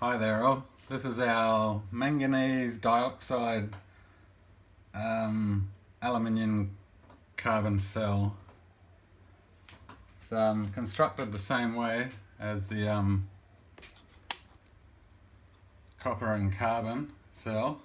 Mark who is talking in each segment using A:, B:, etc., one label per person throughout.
A: Hi there all, this is our manganese dioxide aluminium carbon cell. It's constructed the same way as the copper and carbon cell,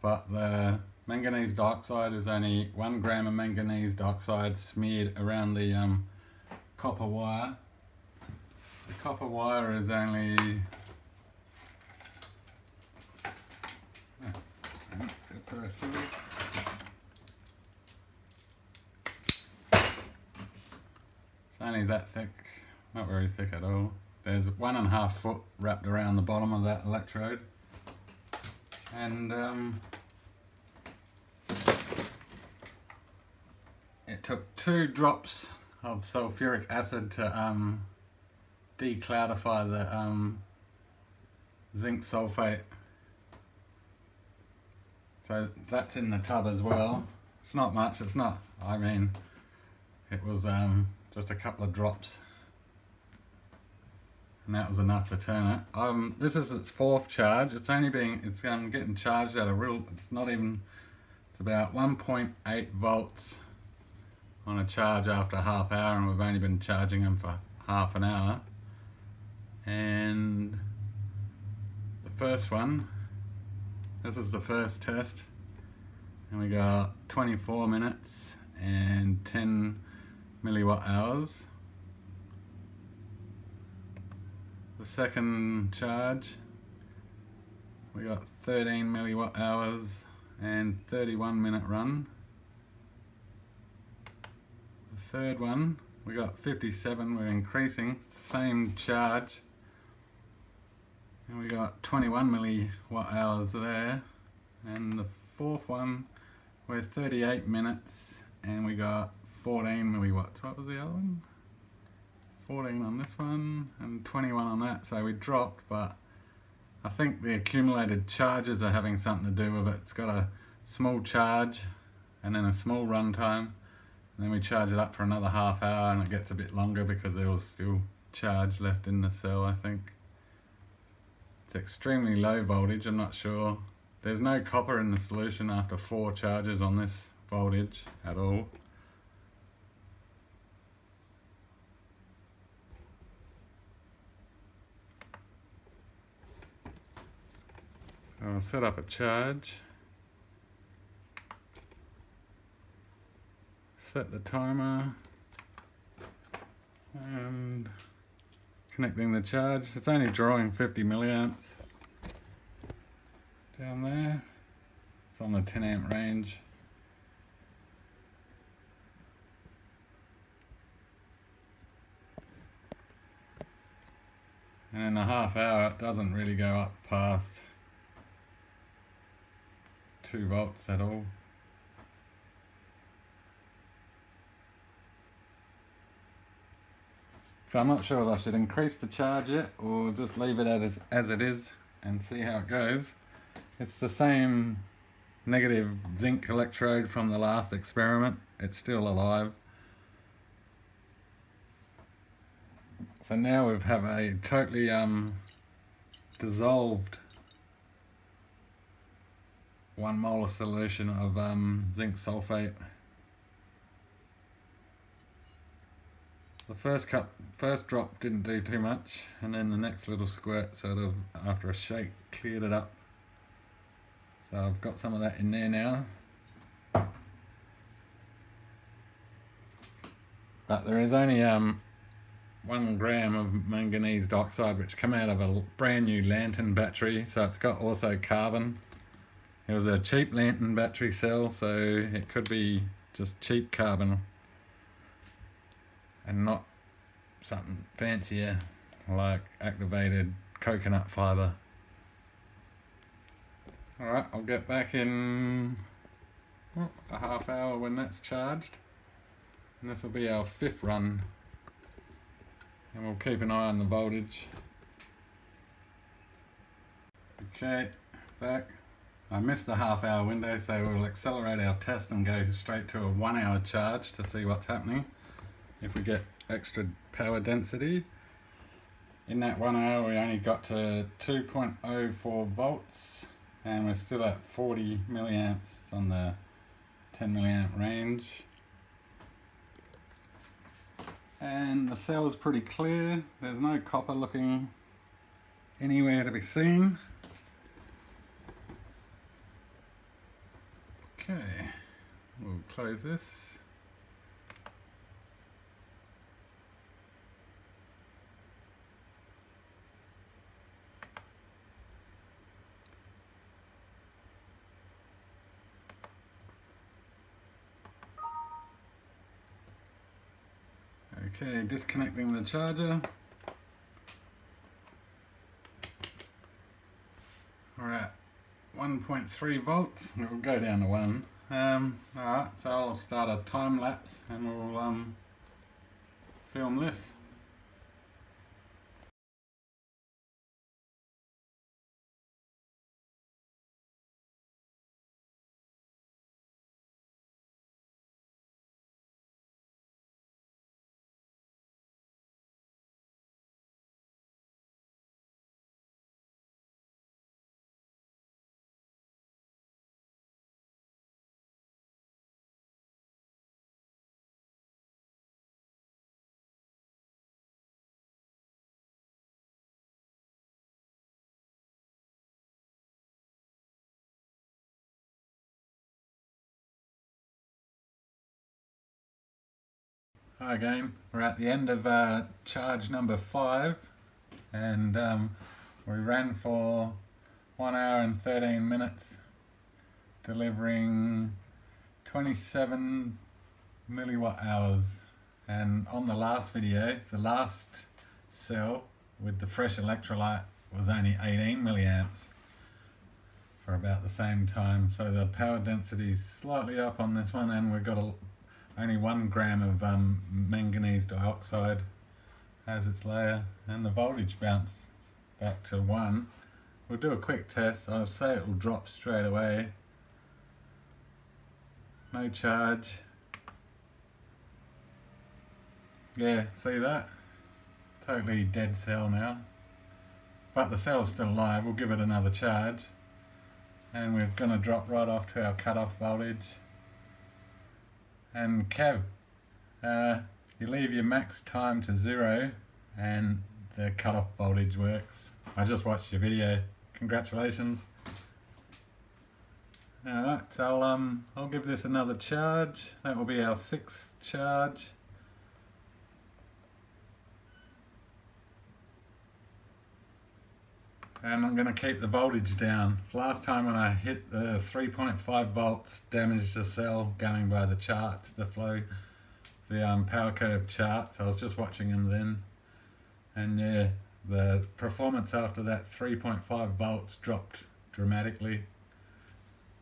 A: but the manganese dioxide is only 1 gram of manganese dioxide smeared around the copper wire. The copper wire is only it's only that thick, not very thick at all. There's 1.5 foot wrapped around the bottom of that electrode, and it took 2 drops of sulfuric acid to decloudify the zinc sulfate. So that's in the tub as well. It's not much, it's not, I mean, it was just a couple of drops, and that was enough to turn it. This is its 4th charge. It's getting charged at it's about 1.8 volts on a charge after a half hour, and we've only been charging them for half an hour. And the first one, this is the first test, and we got 24 minutes and 10 milliwatt hours. The second charge, we got 13 milliwatt hours and 31-minute run. The third one, we got 57, we're increasing, same charge, and we got 21 milliwatt hours there. And the fourth one, we're 38 minutes and we got 14 milliwatts. What was the other one? 14 on this one and 21 on that. So we dropped, but I think the accumulated charges are having something to do with it. It's got a small charge and then a small run time, and then we charge it up for another half hour and it gets a bit longer because there was still charge left in the cell, I think. It's extremely low voltage, I'm not sure. There's no copper in the solution after 4 charges on this voltage at all. So I'll set up a charge, set the timer, and connecting the charge. It's only drawing 50 milliamps down there. It's on the 10 amp range. And in a half hour it doesn't really go up past 2 volts at all. So I'm not sure if I should increase the charge yet or just leave it as it is and see how it goes. It's the same negative zinc electrode from the last experiment. It's still alive. So now we have a totally dissolved 1 molar solution of zinc sulfate. The first drop didn't do too much, and then the next little squirt sort of, after a shake, cleared it up. So I've got some of that in there now. But there is only 1 gram of manganese dioxide which come out of a brand new lantern battery, so it's got also carbon. It was a cheap lantern battery cell, so it could be just cheap carbon and not something fancier like activated coconut fibre. Alright, I'll get back in a half hour when that's charged, and this will be our 5th run, and we'll keep an eye on the voltage. Okay, back. I missed the half hour window, so we'll accelerate our test and go straight to a 1 hour charge to see what's happening if we get extra power density. in that 1 hour we only got to 2.04 volts and we're still at 40 milliamps. It's on the 10 milliamp range. And the cell is pretty clear. There's no copper looking anywhere to be seen. Okay, we'll close this. Okay, disconnecting the charger. We're at 1.3 volts. We'll go down to 1. Alright, so I'll start a time lapse and we'll film this. Hi again, we're at the end of charge number 5 and we ran for 1 hour and 13 minutes delivering 27 milliwatt hours, and on the last video the last cell with the fresh electrolyte was only 18 milliamps for about the same time, so the power density is slightly up on this one and we've got only 1 gram of manganese dioxide as its layer, and the voltage bounced back to 1. We'll do a quick test. I'll say it will drop straight away. No charge. Yeah, see that? Totally dead cell now. But the cell's still alive. We'll give it another charge. And we're going to drop right off to our cutoff voltage. And Kev, you leave your max time to 0 and the cutoff voltage works. I just watched your video. Congratulations. Alright, so I'll give this another charge. That will be our 6th charge. And I'm going to keep the voltage down. Last time when I hit the 3.5 volts, damaged the cell going by the charts, the flow, the power curve charts. I was just watching them then. And yeah, the performance after that 3.5 volts dropped dramatically.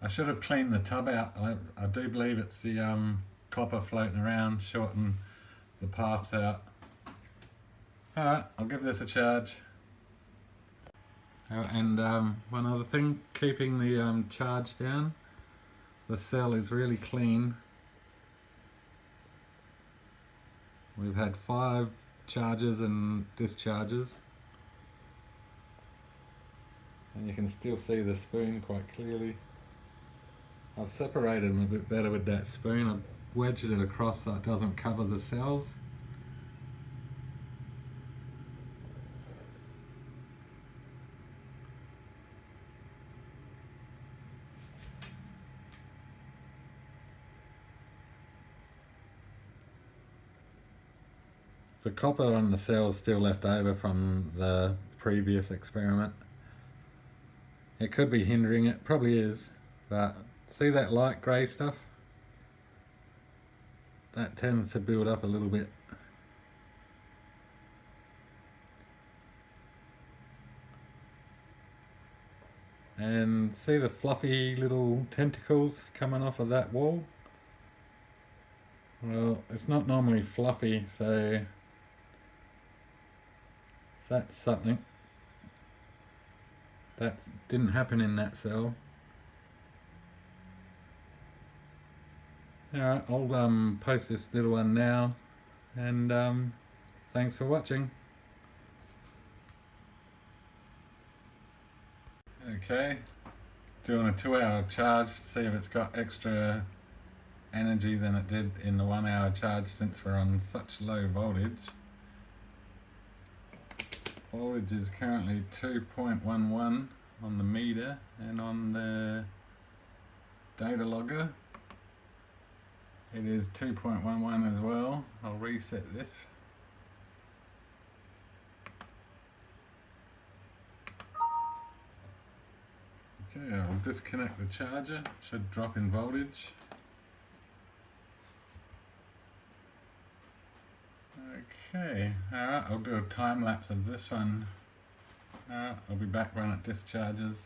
A: I should have cleaned the tub out. I do believe it's the copper floating around, shorten the paths out. Alright, I'll give this a charge. And one other thing, keeping the charge down. The cell is really clean. We've had 5 charges and discharges. And you can still see the spoon quite clearly. I've separated them a bit better with that spoon. I've wedged it across so it doesn't cover the cells. The copper on the cell is still left over from the previous experiment. It could be hindering it, probably is, but see that light grey stuff? That tends to build up a little bit. And see the fluffy little tentacles coming off of that wall? Well, it's not normally fluffy, so that's something. That didn't happen in that cell. Alright, I'll post this little one now, and thanks for watching. Okay, doing a 2-hour charge to see if it's got extra energy than it did in the 1-hour charge, since we're on such low voltage. Voltage is currently 2.11 on the meter, and on the data logger it is 2.11 as well. I'll reset this. Okay, I'll disconnect the charger, should drop in voltage. Okay, alright, I'll do a time lapse of this one. Alright, I'll be back when it discharges.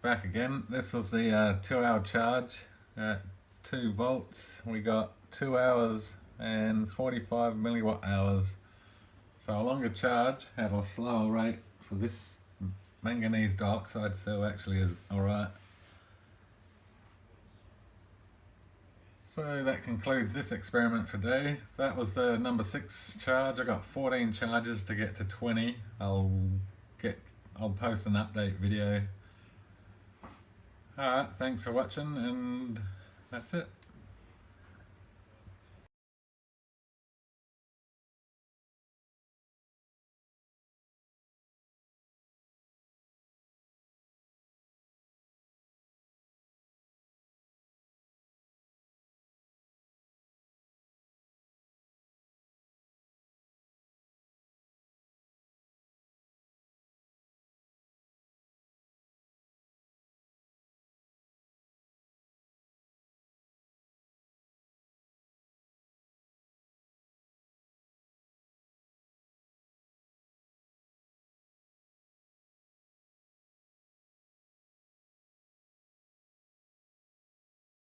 A: Back again. This was the 2-hour charge at 2 volts. We got 2 hours and 45 milliwatt hours. So a longer charge at a slower rate for this manganese dioxide cell actually is alright. So that concludes this experiment for today. That was the number 6 charge. I got 14 charges to get to 20. I'll post an update video. Alright, thanks for watching, and that's it.